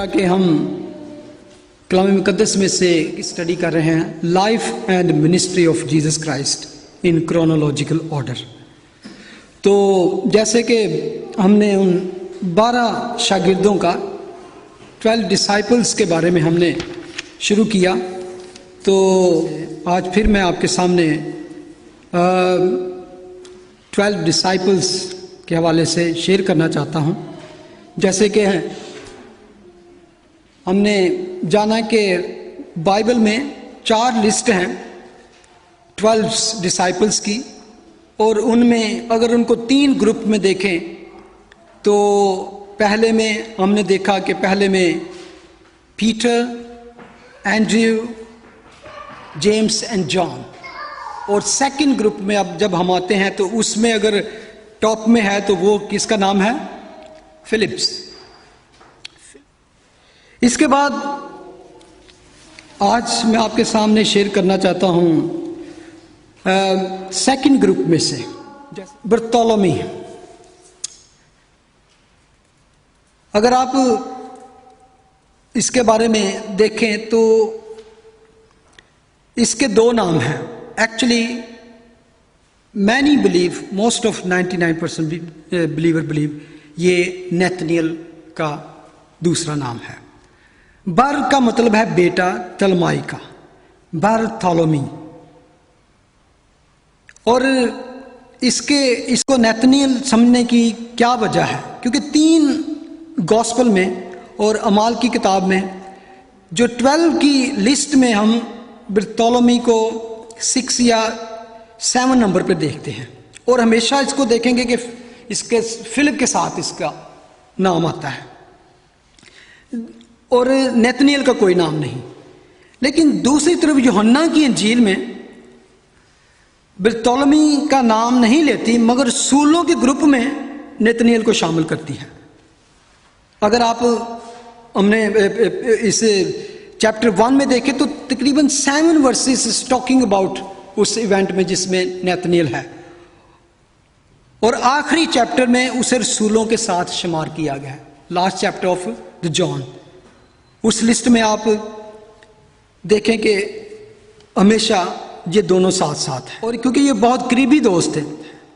जैसा कि हम कलाम मुक़द्दस में से स्टडी कर रहे हैं, life and ministry of Jesus Christ in chronological order. तो जैसे कि हमने उन 12 शागिर्दों का 12 डिसाइपल्स के बारे में हमने शुरू किया, तो आज फिर मैं आपके सामने 12 डिसाइपल्स के हवाले से शेयर करना चाहता हूँ। जैसे कि हमने जाना कि बाइबल में 4 लिस्ट हैं 12 डिसाइपल्स की, और उनमें अगर उनको 3 ग्रुप में देखें तो पहले में हमने देखा कि पहले में Peter, Andrew, James and John, और सेकंड ग्रुप में अब जब हम आते हैं तो उसमें अगर टॉप में है तो वो किसका नाम है? फिलिप्स। इसके बाद आज मैं आपके सामने शेयर करना चाहता हूं सेकंड ग्रुप में से बर्तोलोमी। अगर आप इसके बारे में देखें तो इसके 2 नाम हैं। Actually many believe, most of 99% believer believe ये नेथनियल का दूसरा नाम है। बर का मतलब है बेटा, तलमाई का, बरथोलोमी। और इसको नेथनियल समझने की क्या वजह है? क्योंकि 3 गॉस्पल में और अमाल की किताब में जो 12 की लिस्ट में हम बरथोलोमी को 6 या 7 नंबर पर देखते हैं, और हमेशा इसको देखेंगे कि इसके फिलिप के साथ इसका नाम आता है और नेथनियल का कोई नाम नहीं। लेकिन दूसरी तरफ यूहन्ना की इंजील में बरतोलोमी का नाम नहीं लेती, मगर सूलों के ग्रुप में नेथनियल को शामिल करती है। अगर आप हमने इस चैप्टर 1 में देखे तो तकरीबन 7 वर्सेस टॉकिंग अबाउट उस इवेंट में जिसमें नेथनियल है, और आखिरी चैप्टर में उसे रसूलों के साथ शुमार किया गया है, last chapter of the John. उस लिस्ट में आप देखें कि हमेशा ये दोनों साथ साथ हैं, और क्योंकि ये बहुत करीबी दोस्त हैं,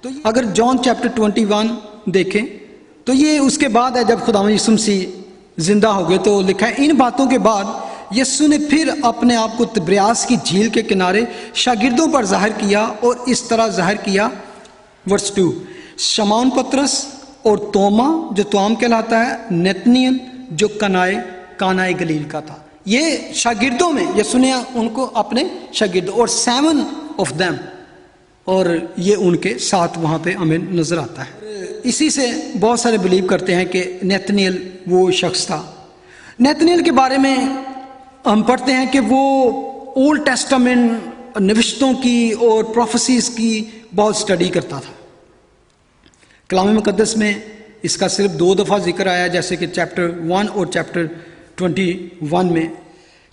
तो अगर जॉन चैप्टर 21 देखें तो ये उसके बाद है जब खुदावंद यीशु मसीह जिंदा हो गए। तो लिखा है, इन बातों के बाद यीशु ने फिर अपने आप को तिब्रियास की झील के किनारे शागिर्दों पर जाहिर किया, और इस तरह जाहिर किया। वर्स 2, शमौन पतरस और तोमा जो तोआम कहलाता है, नेतनियल जो कानाए गलील का था। ये शागिर्दों में यीशु ने उनको अपने शागिर्दों, और 7 ऑफ देम, और ये उनके साथ वहां पे हमें नजर आता है। इसी से बहुत सारे बिलीव करते हैं कि नेतनियल वो शख्स था। नेतनियल के बारे में हम पढ़ते हैं कि वो ओल्ड टेस्टामेंट नविश्तों की और प्रोफेसीज की बहुत स्टडी करता था। कलाम मुक़द्दस में इसका सिर्फ 2 दफ़ा जिक्र आया, जैसे कि चैप्टर 1 और चैप्टर 21 में।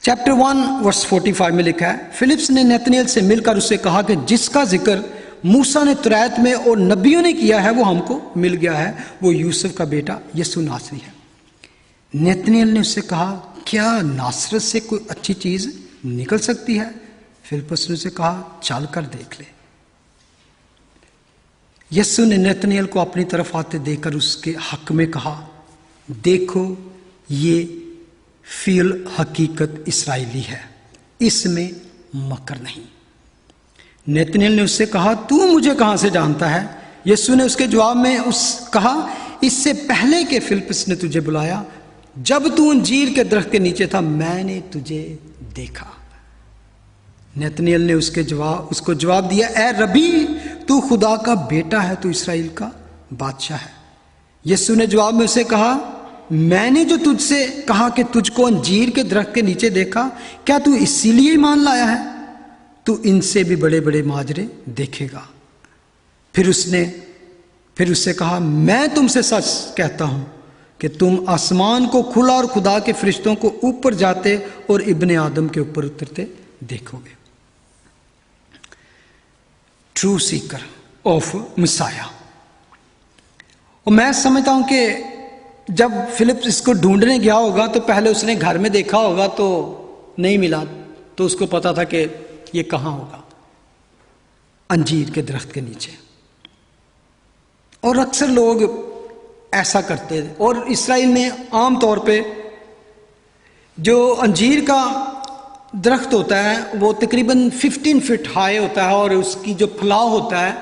चैप्टर 1 वर्स 45 में लिखा है, फिलिप्स ने नेतनियल से मिलकर उससे कहा कि जिसका जिक्र मूसा ने तुरैत में और नबियों ने किया है वो हमको मिल गया है, वो यूसुफ का बेटा यीशु नासरी है। नेतनियल ने उससे कहा, क्या नासरत से कोई अच्छी चीज निकल सकती है? फिलिप्पस ने उससे कहा, चल कर देख ले। यीशु ने नेतनियल को अपनी तरफ आते देखकर उसके हक में कहा, देखो ये फिल हकीकत इस्राएली है, इसमें मकर नहीं। नेतनियल ने उससे कहा, तू मुझे कहां से जानता है? यीशु ने उसके जवाब में कहा, इससे पहले कि फिलिप्पस ने तुझे बुलाया, जब तू अंजीर के दरख्त के नीचे था, मैंने तुझे देखा। नेतनियल ने उसको जवाब दिया, ए रबी, तू खुदा का बेटा है, तू इस्राएल का बादशाह है। यीशु ने जवाब में उसे कहा, मैंने जो तुझसे कहा कि तुझको अंजीर के दरख्त के नीचे देखा, क्या तू इसीलिए ईमान लाया है? तू इनसे भी बड़े बड़े माजरे देखेगा। फिर उससे कहा, मैं तुमसे सच कहता हूं कि तुम आसमान को खुला और खुदा के फरिश्तों को ऊपर जाते और इब्ने आदम के ऊपर उतरते देखोगे। True seeker of Messiah. और मैं समझता हूं कि जब फिलिप इसको ढूंढने गया होगा तो पहले उसने घर में देखा होगा तो नहीं मिला, तो उसको पता था कि ये कहाँ होगा, अंजीर के दरख्त के नीचे। और अक्सर लोग ऐसा करते हैं। और इसराइल में आम तौर पे जो अंजीर का दरख्त होता है वो तकरीबन 15 फीट हाई होता है और उसकी जो फलाव होता है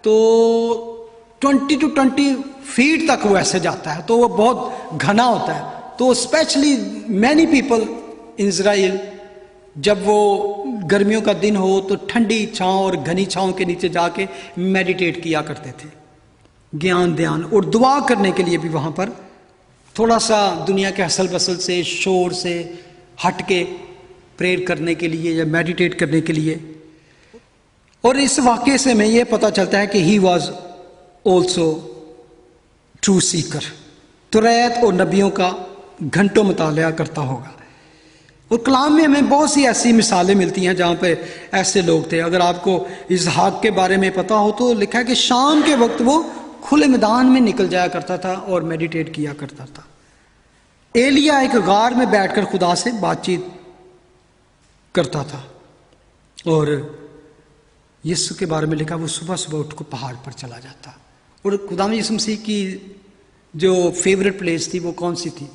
तो 20 to 20 फीट तक वो ऐसे जाता है, तो वो बहुत घना होता है। तो specially many people in Israel जब वो गर्मियों का दिन हो तो ठंडी छांव और घनी छांव के नीचे जाके मेडिटेट किया करते थे, ज्ञान ध्यान और दुआ करने के लिए भी वहाँ पर थोड़ा सा दुनिया के हसल बसल से शोर से हट के प्रेयर करने के लिए या मेडिटेट करने के लिए। और इस वाक़े से हमें यह पता चलता है कि he was also true seeker, तुरैत और नबियों का घंटों मुताला करता होगा। और कलाम में हमें बहुत सी ऐसी मिसालें मिलती हैं जहाँ पे ऐसे लोग थे। अगर आपको इसहाक के बारे में पता हो तो लिखा है कि शाम के वक्त वो खुले मैदान में निकल जाया करता था और मेडिटेट किया करता था। एलिया एक गार में बैठकर खुदा से बातचीत करता था। और यीशु के बारे में लिखा वो सुबह सुबह उठ को पहाड़ पर चला जाता। और खुदा में यीशु मसीह की जो फेवरेट प्लेस थी वो कौन सी थी,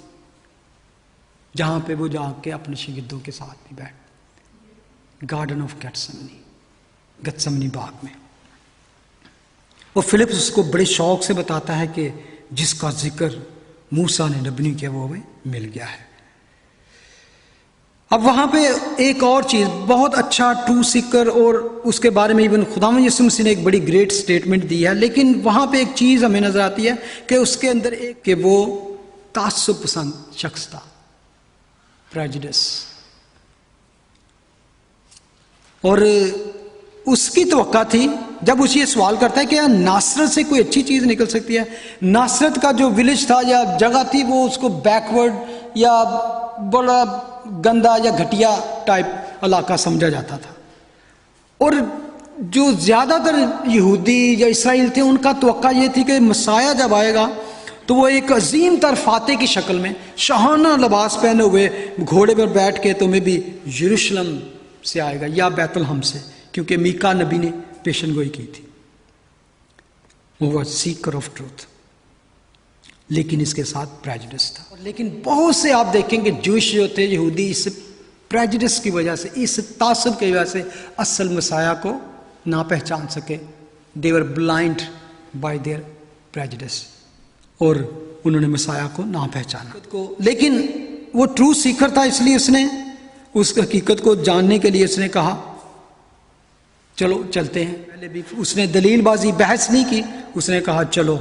जहां पे वो जाके अपने शागिर्दों के साथ भी बैठ, गार्डन ऑफ गत्समनी बाग में। और फिलिप्स उसको बड़े शौक से बताता है कि जिसका जिक्र मूसा ने नबी किया वो हमें मिल गया है। अब वहां पे एक और चीज बहुत अच्छा ट्रू सीकर, और उसके बारे में इवन खुदावंद यीशु मसीह ने एक बड़ी ग्रेट स्टेटमेंट दी है। लेकिन वहां पे एक चीज हमें नजर आती है कि उसके अंदर एक कि वो तासुब पसंद शख्स था, प्रेजुडिस। और उसकी तवक्का थी जब उसे ये सवाल करता है कि यार नासरत से कोई अच्छी चीज निकल सकती है। नासरत का जो विलेज था या जगह थी वो उसको बैकवर्ड या बड़ा गंदा या घटिया टाइप इलाका समझा जाता था। और जो ज्यादातर यहूदी या इसराइल थे उनका तवक्का ये थी कि मसाया जब आएगा तो वो एक अजीम तर फाते की शक्ल में शाहाना लिबास पहने हुए घोड़े पर बैठ के तुम्हें भी यरूशलेम से आएगा या बैतलहम से, क्योंकि मीका नबी ने पेशन गोई की थी। वो वॉज सीकर ऑफ ट्रूथ, लेकिन इसके साथ प्रेजुडिस था। लेकिन बहुत से आप देखेंगे जूश जो थे यहूदी इस प्रेजुडिस की वजह से, इस तासुब की वजह से असल मसाया को ना पहचान सके। दे वर ब्लाइंड बाय देयर प्रेजुडिस, और उन्होंने मसाया को ना पहचाना को। लेकिन वो ट्रू सीकर था, इसलिए उसने उस हकीकत को जानने के लिए उसने कहा चलो चलते हैं। पहले भी उसने दलीलबाजी बहस नहीं की, उसने कहा चलो,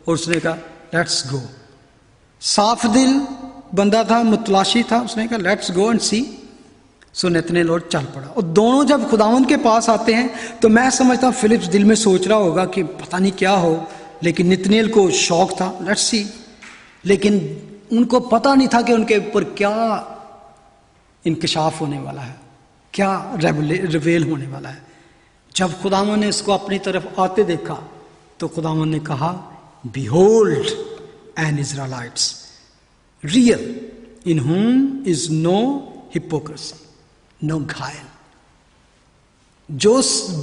और उसने कहा लेट्स गो। साफ दिल बंदा था, मुतलाशी था, उसने कहा let's go and see. So Nathanael और चल पड़ा। और दोनों जब खुदावंद के पास आते हैं तो मैं समझता हूँ फिलिप्स दिल में सोच रहा होगा कि पता नहीं क्या हो, लेकिन नतनेल को शौक था लेट्स सी। लेकिन उनको पता नहीं था कि उनके ऊपर क्या इंकशाफ होने वाला है, क्या रिवेल होने वाला है। जब खुदावंद ने इसको अपनी तरफ आते देखा तो खुदावंद ने कहा Behold an Israelites, real, in whom is no hypocrisy, no घायल। जो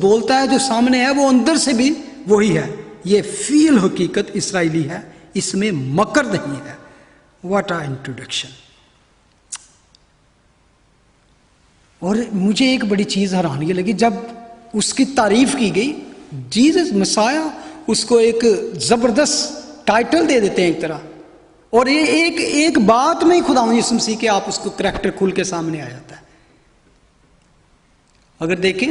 बोलता है जो सामने है वो अंदर से भी वही है। ये फील हकीकत इसराइली है, इसमें मकर नहीं है। What a introduction। और मुझे एक बड़ी चीज हैरानी लगी जब उसकी तारीफ की गई, जीसस मसाया, उसको एक जबरदस्त टाइटल दे देते हैं एक तरह। और ये एक बात में ही खुदावंद यीशु मसीह के आप उसको करैक्टर खुल के सामने आ जाता है। अगर देखें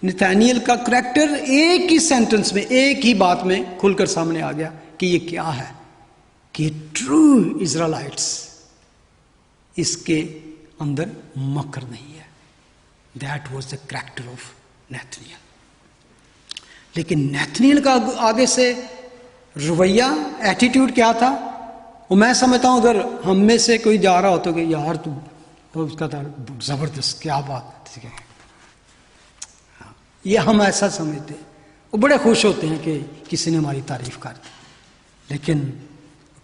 नथानिएल का करैक्टर एक ही सेंटेंस में, एक ही बात में खुलकर सामने आ गया कि ये क्या है, कि ट्रू इज़राइलाइट्स, इसके अंदर मकर नहीं है। That was the character of Nathaniel. लेकिन नथानिएल का आगे से रवैया, एटीट्यूड क्या था, वो मैं समझता हूं अगर हम में से कोई जा रहा हो तो कि यार तू तो उसका था जबरदस्त, क्या बात है, ये हम ऐसा समझते हैं। वो बड़े खुश होते हैं कि किसी ने हमारी तारीफ कर दी। लेकिन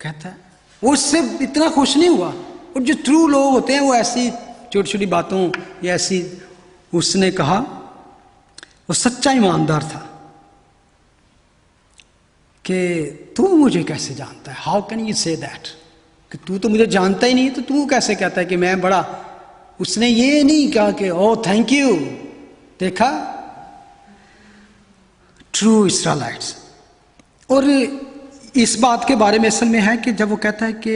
कहता है वो उससे इतना खुश नहीं हुआ। और जो ट्रू लोग होते हैं वो ऐसी छोटी छोटी बातों या ऐसी, उसने कहा, वो सच्चा ईमानदार था कि तू मुझे कैसे जानता है, how can you say that, कि तू तो मुझे जानता ही नहीं, तो तू कैसे कहता है कि मैं बड़ा। उसने ये नहीं कहा कि ओ थैंक यू। देखा, ट्रू इस्राएलाइट्स। और इस बात के बारे में असल में है कि जब वो कहता है कि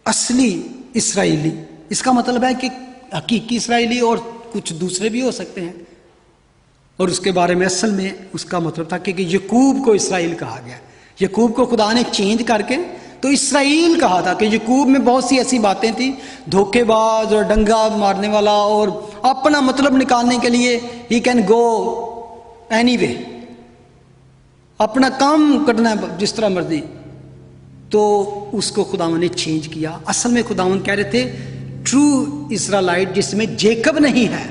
असली इस्राएली, इसका मतलब है कि हकीकी इस्राएली और कुछ दूसरे भी हो सकते हैं। और उसके बारे में असल में उसका मतलब था कि यकूब को इस्राएल कहा गया। यकूब को खुदा ने चेंज करके तो इस्राएल कहा था कि यकूब में बहुत सी ऐसी बातें थी, धोखेबाज और डंगा मारने वाला और अपना मतलब निकालने के लिए ही कैन गो एनीवे, अपना काम करना है जिस तरह मर्जी। तो उसको खुदावन ने चेंज किया। असल में खुदावन कह रहे थे ट्रू इस्राएलाइट जिसमें जेकब नहीं है,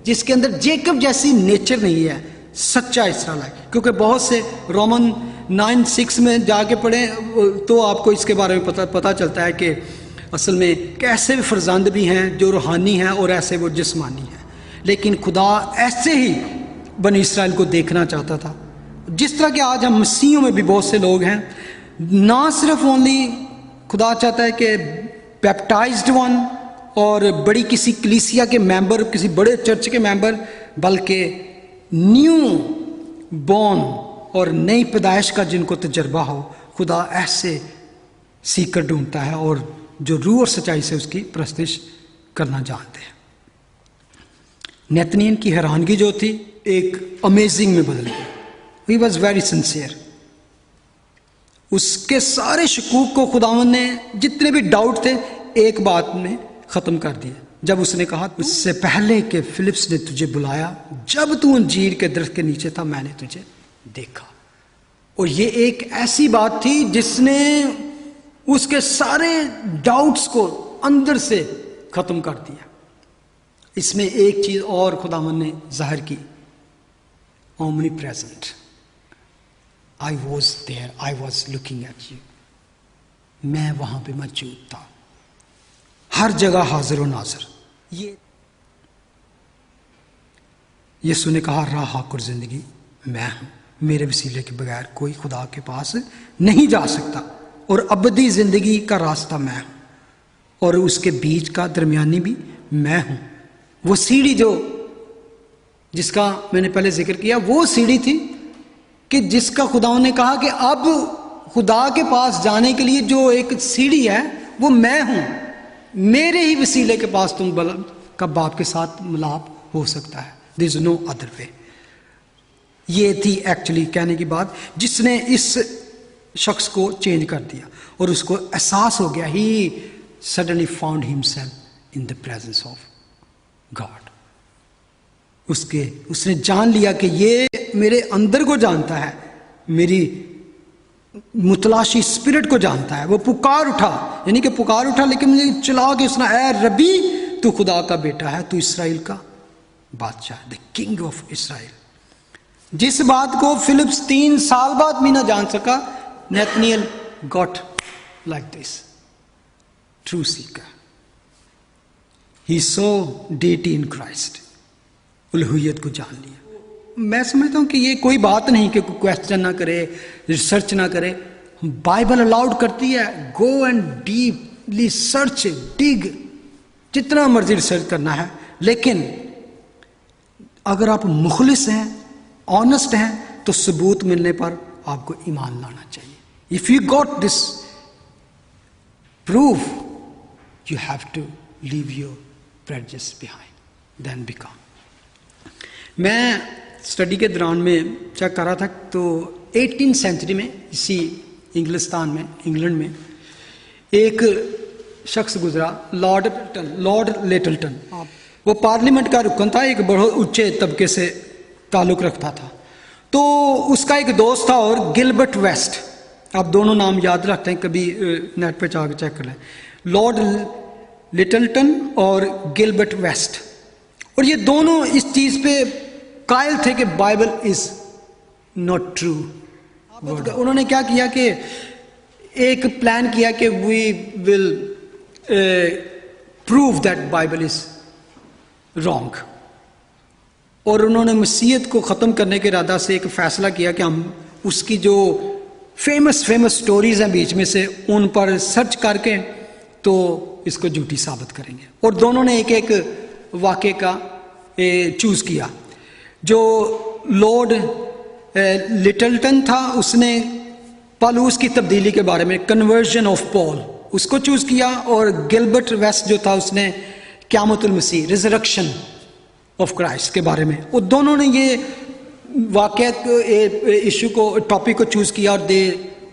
जिसके अंदर जेकब जैसी नेचर नहीं है, सच्चा इस्राएलाइट। क्योंकि बहुत से रोमन 9:6 में जाके पढ़े तो आपको इसके बारे में पता चलता है कि असल में कैसे भी फर्जंद भी हैं जो रूहानी हैं और ऐसे वो जिस्मानी हैं। लेकिन खुदा ऐसे ही बनी इस्राएल को देखना चाहता था, जिस तरह के आज हम मसीहों में भी बहुत से लोग हैं। ना सिर्फ ओनली खुदा चाहता है कि बैप्टाइज्ड वन और बड़ी किसी कलीसिया के मेंबर, किसी बड़े चर्च के मेंबर, बल्कि न्यू बॉर्न और नई पैदाइश का जिनको तजर्बा हो, खुदा ऐसे सीकर ढूंढता है और जो रूह और सच्चाई से उसकी प्रस्तिश करना जानते हैं। नतनीन की हैरानगी जो थी एक अमेजिंग में बदल गई। He was very sincere. उसके सारे शकूक को खुदावन ने, जितने भी डाउट थे, एक बात में ख़त्म कर दिया जब उसने कहा उससे पहले कि फिलिप्स ने तुझे बुलाया, जब तू अंजीर के दरख्त के नीचे था, मैंने तुझे देखा। और ये एक ऐसी बात थी जिसने उसके सारे डाउट्स को अंदर से ख़त्म कर दिया। इसमें एक चीज़ और खुदावन ने जाहिर की, omnipresent. I was there, I was looking at you. मैं वहां पे मौजूद था, हर जगह हाजिर व नाजर। ये यीशु ने कहा राह और जिंदगी मैं हूं, मेरे वसीले के बगैर कोई खुदा के पास नहीं जा सकता, और अबदी जिंदगी का रास्ता मैं हूं, और उसके बीच का दरमियानी भी मैं हूं। वो सीढ़ी जो जिसका मैंने पहले जिक्र किया, वो सीढ़ी थी कि जिसका खुदा ने कहा कि अब खुदा के पास जाने के लिए जो एक सीढ़ी है वो मैं हूं, मेरे ही वसीले के पास तुम का बाप के साथ मिलाप हो सकता है। There is no other way. ये थी एक्चुअली कहने की बात जिसने इस शख्स को चेंज कर दिया, और उसको एहसास हो गया, he suddenly found himself in the presence of God. उसने जान लिया कि ये मेरे अंदर को जानता है, मेरी मुतलाशी स्पिरिट को जानता है। वो पुकार उठा, यानी कि पुकार उठा, लेकिन मुझे चला के उसने, ऐ रबी तू खुदा का बेटा है, तू इसराइल का बादशाह, द किंग ऑफ इसराइल। जिस बात को फिलिप्स 3 साल बाद भी ना जान सका, Nathaniel got like this, true seeker. He saw deity in Christ, उलूहियत को जान लिया। मैं समझता हूं कि ये कोई बात नहीं कि कोई क्वेश्चन ना करे, रिसर्च ना करे। बाइबल अलाउड करती है, गो एंड डीपली सर्च, डिग, जितना मर्जी रिसर्च करना है। लेकिन अगर आप मुखलिस हैं, ऑनेस्ट हैं, तो सबूत मिलने पर आपको ईमान लाना चाहिए। If you got this proof, you have to leave your prejudice behind, then become. मैं स्टडी के दौरान में चेक कर रहा था तो 18th सेंचुरी में इसी इंग्लिस्तान में, इंग्लैंड में एक शख्स गुजरा, लॉर्ड लिटलटन। वो पार्लियामेंट का रुकन था, एक बहुत ऊंचे तबके से ताल्लुक़ रखता था। तो उसका एक दोस्त था और गिलबर्ट वेस्ट, आप दोनों नाम याद रखते हैं, कभी नेट पे जाकर चेक कर लें, लॉर्ड लिटलटन और गिलबर्ट वेस्ट। और ये दोनों इस चीज़ पे कायल थे कि बाइबल इज नॉट ट्रू। उन्होंने क्या किया कि एक प्लान किया कि we will prove that Bible is wrong, और उन्होंने मसीहत को ख़त्म करने के इरादा से एक फ़ैसला किया कि हम उसकी जो फेमस स्टोरीज़ हैं बीच में से उन पर सर्च करके तो इसको झूठी साबित करेंगे। और दोनों ने एक एक वाक़े का चूज़ किया। जो लॉर्ड लिटलटन था उसने पौलुस की तब्दीली के बारे में, कन्वर्जन ऑफ पॉल, उसको चूज़ किया, और गिलबर्ट वेस्ट जो था उसने क़यामतुल मसीह, रिजरेक्शन ऑफ क्राइस्ट के बारे में। वो दोनों ने ये वाक़या इशू को, टॉपिक को चूज़ किया, और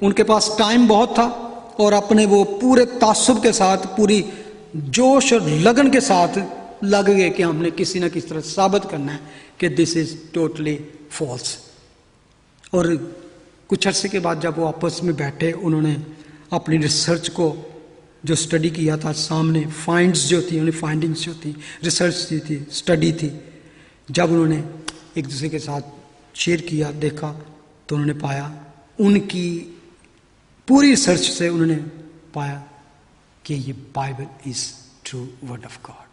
उनके पास टाइम बहुत था और अपने वो पूरे तासुब के साथ, पूरी जोश और लगन के साथ लग गए कि हमने किसी न किसी तरह साबित करना है कि दिस इज़ टोटली फॉल्स। और कुछ अर्से के बाद जब वो आपस में बैठे, उन्होंने अपनी रिसर्च को जो स्टडी किया था सामने, फाइंड्स जो थी, उन्हें फाइंडिंग्स जो थी, रिसर्च थी, स्टडी थी, जब उन्होंने एक दूसरे के साथ शेयर किया, देखा, तो उन्होंने पाया, उनकी पूरी रिसर्च से उन्होंने पाया कि ये Bible is true word of God.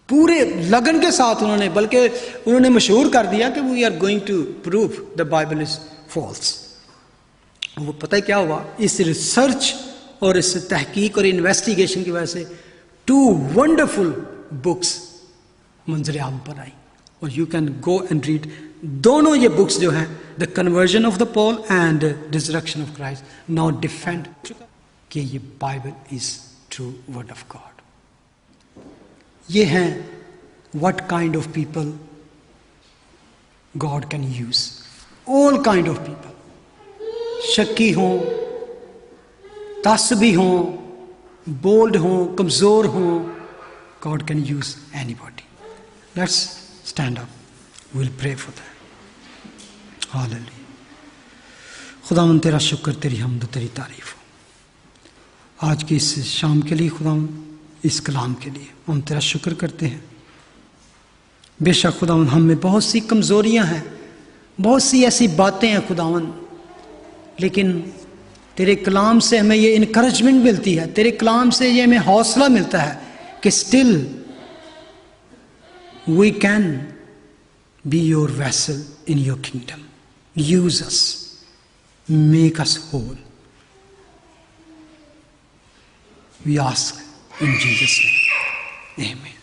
पूरे लगन के साथ उन्होंने, बल्कि उन्होंने मशहूर कर दिया कि we are going to prove the Bible is false. वो पता है क्या हुआ, इस रिसर्च और इस तहकीक और इन्वेस्टिगेशन की वजह से 2 वंडरफुल बुक्स मंजर आम पर आई, और you can go and read दोनों ये बुक्स जो हैं, the conversion of the Paul and resurrection of Christ, now defend कि ये Bible is true word of God. ये हैं what kind of people God can use, all kind of people, शक्की हों, तासबी हों, बोल्ड हों, कमज़ोर हों, God can use anybody. Let's stand up, will pray for that. Hallelujah. खुदावन तेरा शुक्र, तेरी हम्द, तेरी तारीफ हो आज की इस शाम के लिए, खुदावन इस कलाम के लिए हम तेरा शुक्र करते हैं। बेशक खुदावन हम में बहुत सी कमज़ोरियां हैं, बहुत सी ऐसी बातें हैं खुदावन, लेकिन तेरे कलाम से हमें ये इनकरेजमेंट मिलती है, तेरे कलाम से ये हमें हौसला मिलता है कि still we can be your vessel in your kingdom, use us, make us whole. We ask in Jesus' name. Amen.